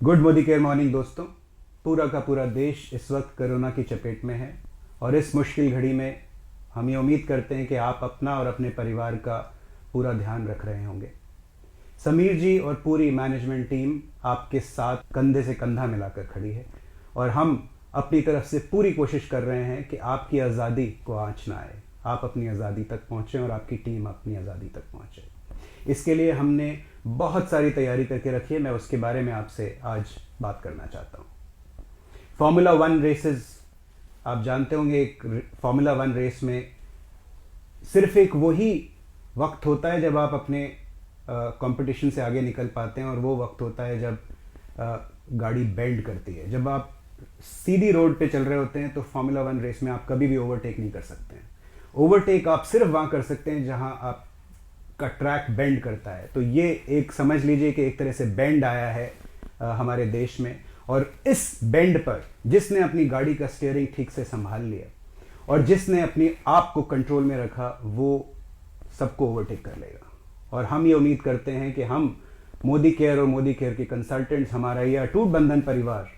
Good Modi care morning दोस्तों। पूरा का पूरा देश इस वक्त कोरोना की चपेट में है और इस मुश्किल घड़ी में हम ये उम्मीद करते हैं कि आप अपना और अपने परिवार का पूरा ध्यान रख रहे होंगे। समीर जी और पूरी मैनेजमेंट टीम आपके साथ कंधे से कंधा मिलाकर खड़ी है और हम अपनी तरफ से पूरी कोशिश कर रहे हैं कि आपकी आज़ादी को आँच ना आए, आप अपनी आज़ादी तक पहुँचें और आपकी टीम अपनी आज़ादी तक पहुँचे। इसके लिए हमने बहुत सारी तैयारी करके रखी है, मैं उसके बारे में आपसे आज बात करना चाहता हूँ। फॉर्मूला 1 रेसेस आप जानते होंगे, एक फॉर्मूला 1 रेस में सिर्फ एक वही वक्त होता है जब आप अपने कंपटीशन से आगे निकल पाते हैं और वो वक्त होता है जब गाड़ी बेंड करती है। जब आप सीधी रोड पे चल रहे होते हैं तो फॉर्मूला 1 रेस में आप कभी भी ओवरटेक नहीं कर सकते हैं। ओवरटेक आप सिर्फ वहाँ कर सकते हैं जहाँ आप का ट्रैक बेंड करता है। तो ये एक समझ लीजिए कि एक तरह से बेंड आया है हमारे देश में, और इस बेंड पर जिसने अपनी गाड़ी का स्टीयरिंग ठीक से संभाल लिया और जिसने अपनी आप को कंट्रोल में रखा वो सबको ओवरटेक कर लेगा। और हम ये उम्मीद करते हैं कि हम मोदी केयर और मोदी केयर के कंसल्टेंट्स, हमारा यह अटूट बंधन परिवार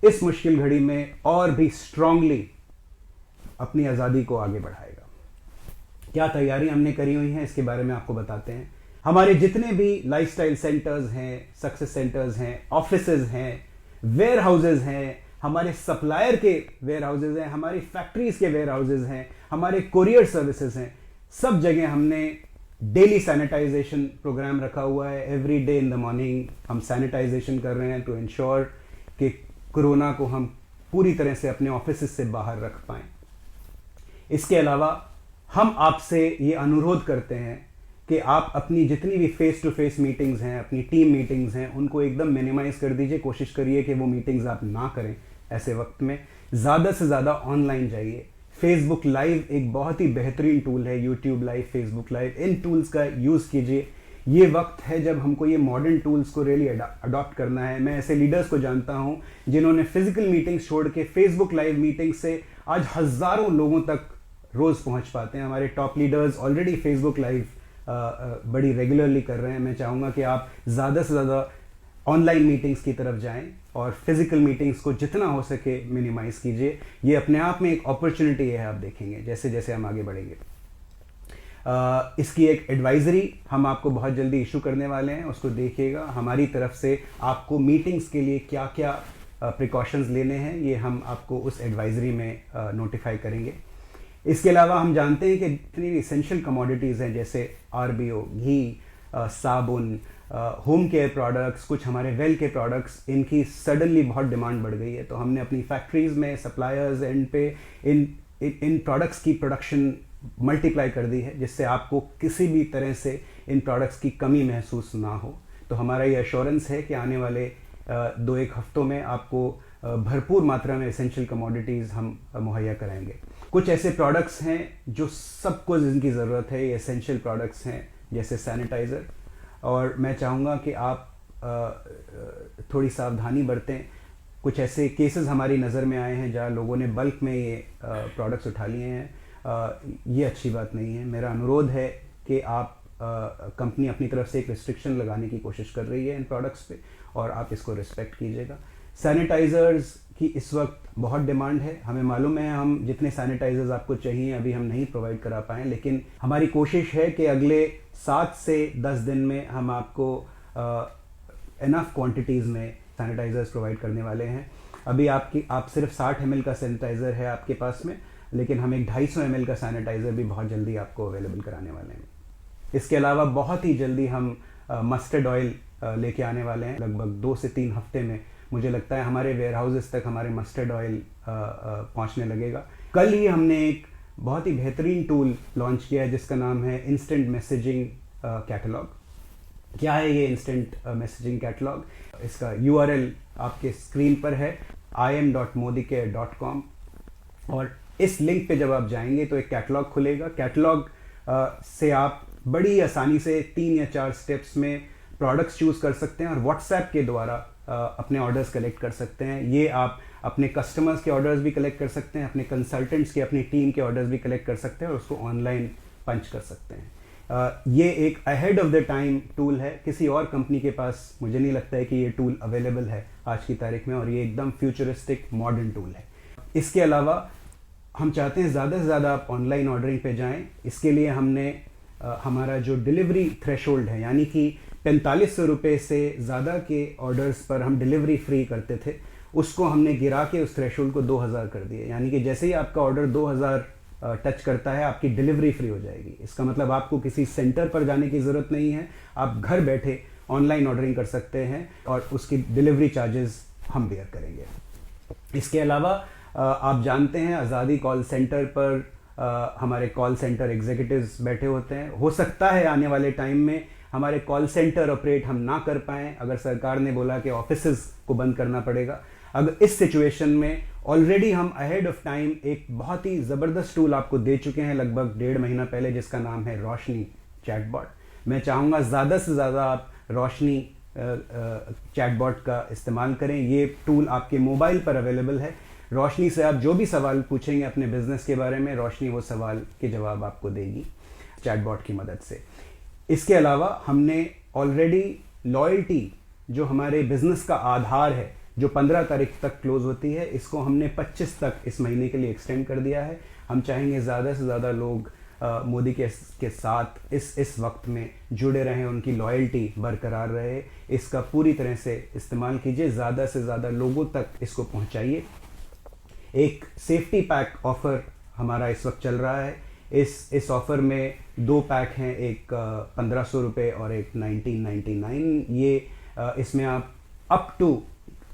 इस मुश्किल घड़ी में और भी स्ट्रांगली अपनी आज़ादी को आगे बढ़ाएगा। क्या तैयारी हमने करी हुई है इसके बारे में आपको बताते हैं। हमारे जितने भी लाइफस्टाइल सेंटर्स हैं, सक्सेस सेंटर्स हैं, ऑफिसेज हैं, वेयर हाउसेज हैं, हमारे सप्लायर के वेयर हाउसेज हैं, हमारी फैक्ट्रीज के वेयर हाउसेज हैं, हमारे कोरियर सर्विसेज हैं, सब जगह हमने डेली सैनिटाइजेशन प्रोग्राम रखा हुआ है। Every day in the morning हम सैनिटाइजेशन कर रहे हैं टू इंश्योर कि कोरोना को हम पूरी तरह से अपने ऑफिस से बाहर रख पाएं। इसके अलावा हम आपसे ये अनुरोध करते हैं कि आप अपनी जितनी भी फेस टू फेस मीटिंग्स हैं, अपनी टीम मीटिंग्स हैं, उनको एकदम मिनिमाइज कर दीजिए। कोशिश करिए कि वो मीटिंग्स आप ना करें ऐसे वक्त में। ज़्यादा से ज़्यादा ऑनलाइन जाइए। फेसबुक लाइव एक बहुत ही बेहतरीन टूल है, यूट्यूब लाइव, फेसबुक लाइव, इन टूल्स का यूज़ कीजिए। ये वक्त है जब हमको ये मॉडर्न टूल्स को रियली अडॉप्ट करना है। मैं ऐसे लीडर्स को जानता हूँ जिन्होंने फिजिकल मीटिंग्स छोड़ के फेसबुक लाइव मीटिंग से आज हज़ारों लोगों तक रोज़ पहुँच पाते हैं। हमारे top leaders already Facebook live बड़ी रेगुलरली कर रहे हैं। मैं चाहूँगा कि आप ज़्यादा से ज़्यादा ऑनलाइन मीटिंग्स की तरफ जाएं और फिजिकल मीटिंग्स को जितना हो सके मिनिमाइज़ कीजिए। ये अपने आप में एक अपॉर्चुनिटी है, आप देखेंगे जैसे जैसे हम आगे बढ़ेंगे। इसकी एक एडवाइजरी हम आपको बहुत जल्दी इशू करने वाले हैं, उसको देखिएगा। हमारी तरफ से आपको मीटिंग्स के लिए क्या क्या प्रिकॉशंस लेने हैं ये हम आपको उस एडवाइजरी में नोटिफाई करेंगे। इसके अलावा हम जानते हैं कि जितनी भी इसेंशियल कमोडिटीज़ हैं जैसे आरबीओ, घी, साबुन, होम केयर प्रोडक्ट्स, कुछ हमारे वेल के प्रोडक्ट्स, इनकी सडनली बहुत डिमांड बढ़ गई है। तो हमने अपनी फैक्ट्रीज़ में सप्लायर्स एंड पे इन प्रोडक्ट्स की प्रोडक्शन मल्टीप्लाई कर दी है, जिससे आपको किसी भी तरह से इन प्रोडक्ट्स की कमी महसूस ना हो। तो हमारा ये एश्योरेंस है कि आने वाले 2-1 हफ्तों में आपको भरपूर मात्रा में एसेंशियल कमोडिटीज़ हम मुहैया कराएंगे। कुछ ऐसे प्रोडक्ट्स हैं जो सबको जिनकी ज़रूरत है, ये एसेंशियल प्रोडक्ट्स हैं जैसे सैनिटाइज़र। और मैं चाहूँगा कि आप थोड़ी सावधानी बरतें। कुछ ऐसे केसेस हमारी नज़र में आए हैं जहाँ लोगों ने बल्क में ये प्रोडक्ट्स उठा लिए हैं। ये अच्छी बात नहीं है। मेरा अनुरोध है कि आप कंपनी अपनी तरफ से एक रिस्ट्रिक्शन लगाने की कोशिश कर रही है इन प्रोडक्ट्स पे और आप इसको रिस्पेक्ट कीजिएगा। सैनिटाइज़र्स की इस वक्त बहुत डिमांड है। हमें मालूम है हम जितने सैनिटाइज़र्स आपको चाहिए अभी हम नहीं प्रोवाइड करा पाएँ, लेकिन हमारी कोशिश है कि अगले 7 से 10 दिन में हम आपको इनफ क्वांटिटीज़ में सैनिटाइज़र्स प्रोवाइड करने वाले हैं। अभी आप सिर्फ 60 ml का सैनिटाइज़र है आपके पास में, लेकिन हम एक 250 ml का सैनिटाइज़र भी बहुत जल्दी आपको अवेलेबल कराने वाले हैं। इसके अलावा बहुत ही जल्दी हम मस्टर्ड ऑयल लेके आने वाले हैं। लगभग 2 से 3 हफ्ते में मुझे लगता है हमारे वेयर हाउसेस तक हमारे मस्टर्ड ऑयल पहुंचने लगेगा। कल ही हमने एक बहुत ही बेहतरीन टूल लॉन्च किया है जिसका नाम है इंस्टेंट मैसेजिंग कैटलॉग। क्या है ये इंस्टेंट मैसेजिंग कैटलॉग? इसका URL आपके स्क्रीन पर है, im.modicare.com, और इस लिंक पे जब आप जाएंगे तो एक कैटलॉग खुलेगा। कैटलॉग से आप बड़ी आसानी से 3 या 4 स्टेप्स में प्रोडक्ट्स चूज़ कर सकते हैं और व्हाट्सएप के द्वारा अपने ऑर्डर्स कलेक्ट कर सकते हैं। ये आप अपने कस्टमर्स के ऑर्डर्स भी कलेक्ट कर सकते हैं, अपने कंसल्टेंट्स के, अपनी टीम के ऑर्डर्स भी कलेक्ट कर सकते हैं और उसको ऑनलाइन पंच कर सकते हैं। ये एक ahead of the time tool है। किसी और कंपनी के पास मुझे नहीं लगता है कि ये टूल अवेलेबल है आज की तारीख में, और ये एकदम फ्यूचरिस्टिक मॉडर्न टूल है। इसके अलावा हम चाहते हैं ज़्यादा से ज़्यादा आप ऑनलाइन ऑर्डरिंग पे जाएं। इसके लिए हमने हमारा जो डिलीवरी थ्रेशोल्ड है, यानी कि 4500 रुपये से ज़्यादा के ऑर्डर्स पर हम डिलीवरी फ्री करते थे, उसको हमने गिरा के उस थ्रेशोल्ड को 2000 कर दिए। यानी कि जैसे ही आपका ऑर्डर 2000 टच करता है, आपकी डिलीवरी फ्री हो जाएगी। इसका मतलब आपको किसी सेंटर पर जाने की ज़रूरत नहीं है, आप घर बैठे ऑनलाइन ऑर्डरिंग कर सकते हैं और उसकी डिलीवरी चार्जेस हम बेयर करेंगे। इसके अलावा आप जानते हैं आज़ादी कॉल सेंटर पर हमारे कॉल सेंटर एग्जीक्यूटिव्स बैठे होते हैं। हो सकता है आने वाले टाइम में हमारे कॉल सेंटर ऑपरेट हम ना कर पाएँ, अगर सरकार ने बोला कि ऑफिसेज को बंद करना पड़ेगा। अगर इस सिचुएशन में ऑलरेडी हम अहेड ऑफ टाइम एक बहुत ही ज़बरदस्त टूल आपको दे चुके हैं लगभग 1.5 महीना पहले, जिसका नाम है रोशनी चैटबॉट। मैं चाहूँगा ज़्यादा से ज़्यादा आप रोशनी चैटबॉट का इस्तेमाल करें। ये टूल आपके मोबाइल पर अवेलेबल है। रोशनी से आप जो भी सवाल पूछेंगे अपने बिजनेस के बारे में, रोशनी वो सवाल के जवाब आपको देगी चैटबॉट की मदद से। इसके अलावा हमने ऑलरेडी लॉयल्टी, जो हमारे बिजनेस का आधार है, जो 15 तारीख तक क्लोज होती है, इसको हमने 25 तक इस महीने के लिए एक्सटेंड कर दिया है। हम चाहेंगे ज़्यादा से ज़्यादा लोग मोदी के साथ इस वक्त में जुड़े रहें, उनकी लॉयल्टी बरकरार रहे। इसका पूरी तरह से इस्तेमाल कीजिए, ज़्यादा से ज़्यादा लोगों तक इसको पहुंचाइए। एक सेफ्टी पैक ऑफ़र हमारा इस वक्त चल रहा है। इस ऑफ़र में 2 पैक हैं, एक 1500 रुपये और एक 1999। ये इसमें आप अप टू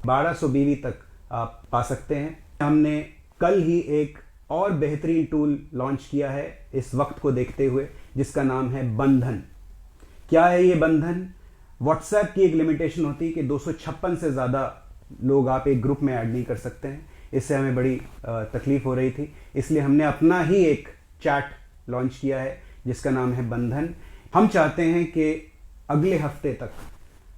1200 बीवी तक आप पा सकते हैं। हमने कल ही एक और बेहतरीन टूल लॉन्च किया है इस वक्त को देखते हुए, जिसका नाम है बंधन। क्या है ये बंधन? व्हाट्सएप की एक लिमिटेशन होती है कि 256 से ज़्यादा लोग आप एक ग्रुप में ऐड नहीं कर सकते हैं। इससे हमें बड़ी तकलीफ हो रही थी, इसलिए हमने अपना ही एक चैट लॉन्च किया है जिसका नाम है बंधन। हम चाहते हैं कि अगले हफ्ते तक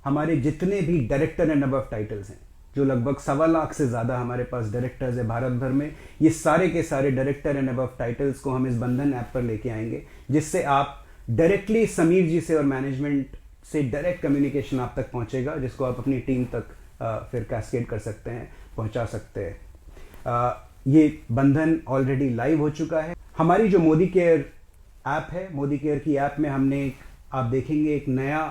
हमारे जितने भी डायरेक्टर एंड अबव टाइटल्स हैं, जो लगभग 1.25 लाख से ज़्यादा हमारे पास डायरेक्टर्स है भारत भर में, ये सारे के सारे डायरेक्टर एंड अबव टाइटल्स को हम इस बंधन ऐप पर लेके आएंगे, जिससे आप डायरेक्टली समीर जी से और मैनेजमेंट से डायरेक्ट कम्युनिकेशन आप तक पहुंचेगा, जिसको आप अपनी टीम तक फिर कैस्केड कर सकते हैं, पहुंचा सकते हैं। ये बंधन ऑलरेडी लाइव हो चुका है। हमारी जो मोदी केयर ऐप है, मोदी केयर की ऐप में हमने आप देखेंगे एक नया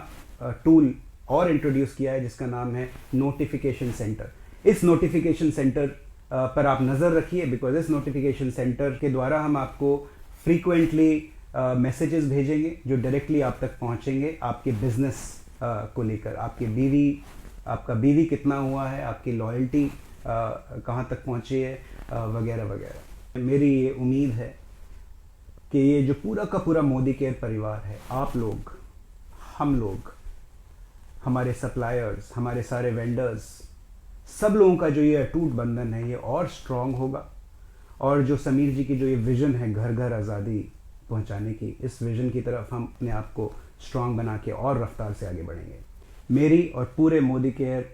टूल और इंट्रोड्यूस किया है जिसका नाम है नोटिफिकेशन सेंटर। इस नोटिफिकेशन सेंटर पर आप नज़र रखिए, बिकॉज इस नोटिफिकेशन सेंटर के द्वारा हम आपको फ्रीक्वेंटली मैसेजेस भेजेंगे जो डायरेक्टली आप तक पहुंचेंगे आपके बिजनेस को लेकर। आपका बीवी कितना हुआ है, आपकी लॉयल्टी कहाँ तक पहुंची है, वगैरह वगैरह। मेरी ये उम्मीद है कि ये जो पूरा का पूरा मोदी केयर परिवार है, आप लोग, हम लोग, हमारे सप्लायर्स, हमारे सारे वेंडर्स, सब लोगों का जो ये अटूट बंधन है, ये और स्ट्रांग होगा। और जो समीर जी की जो ये विज़न है घर घर आज़ादी पहुंचाने की, इस विज़न की तरफ हम अपने आप को स्ट्रांग बना के और रफ्तार से आगे बढ़ेंगे। मेरी और पूरे मोदी केयर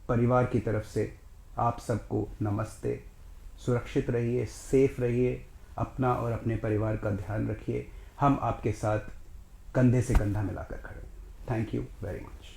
परिवार की तरफ से आप सबको नमस्ते। सुरक्षित रहिए, सेफ रहिए, अपना और अपने परिवार का ध्यान रखिए। हम आपके साथ कंधे से कंधा मिलाकर खड़े हैं। Thank you very much.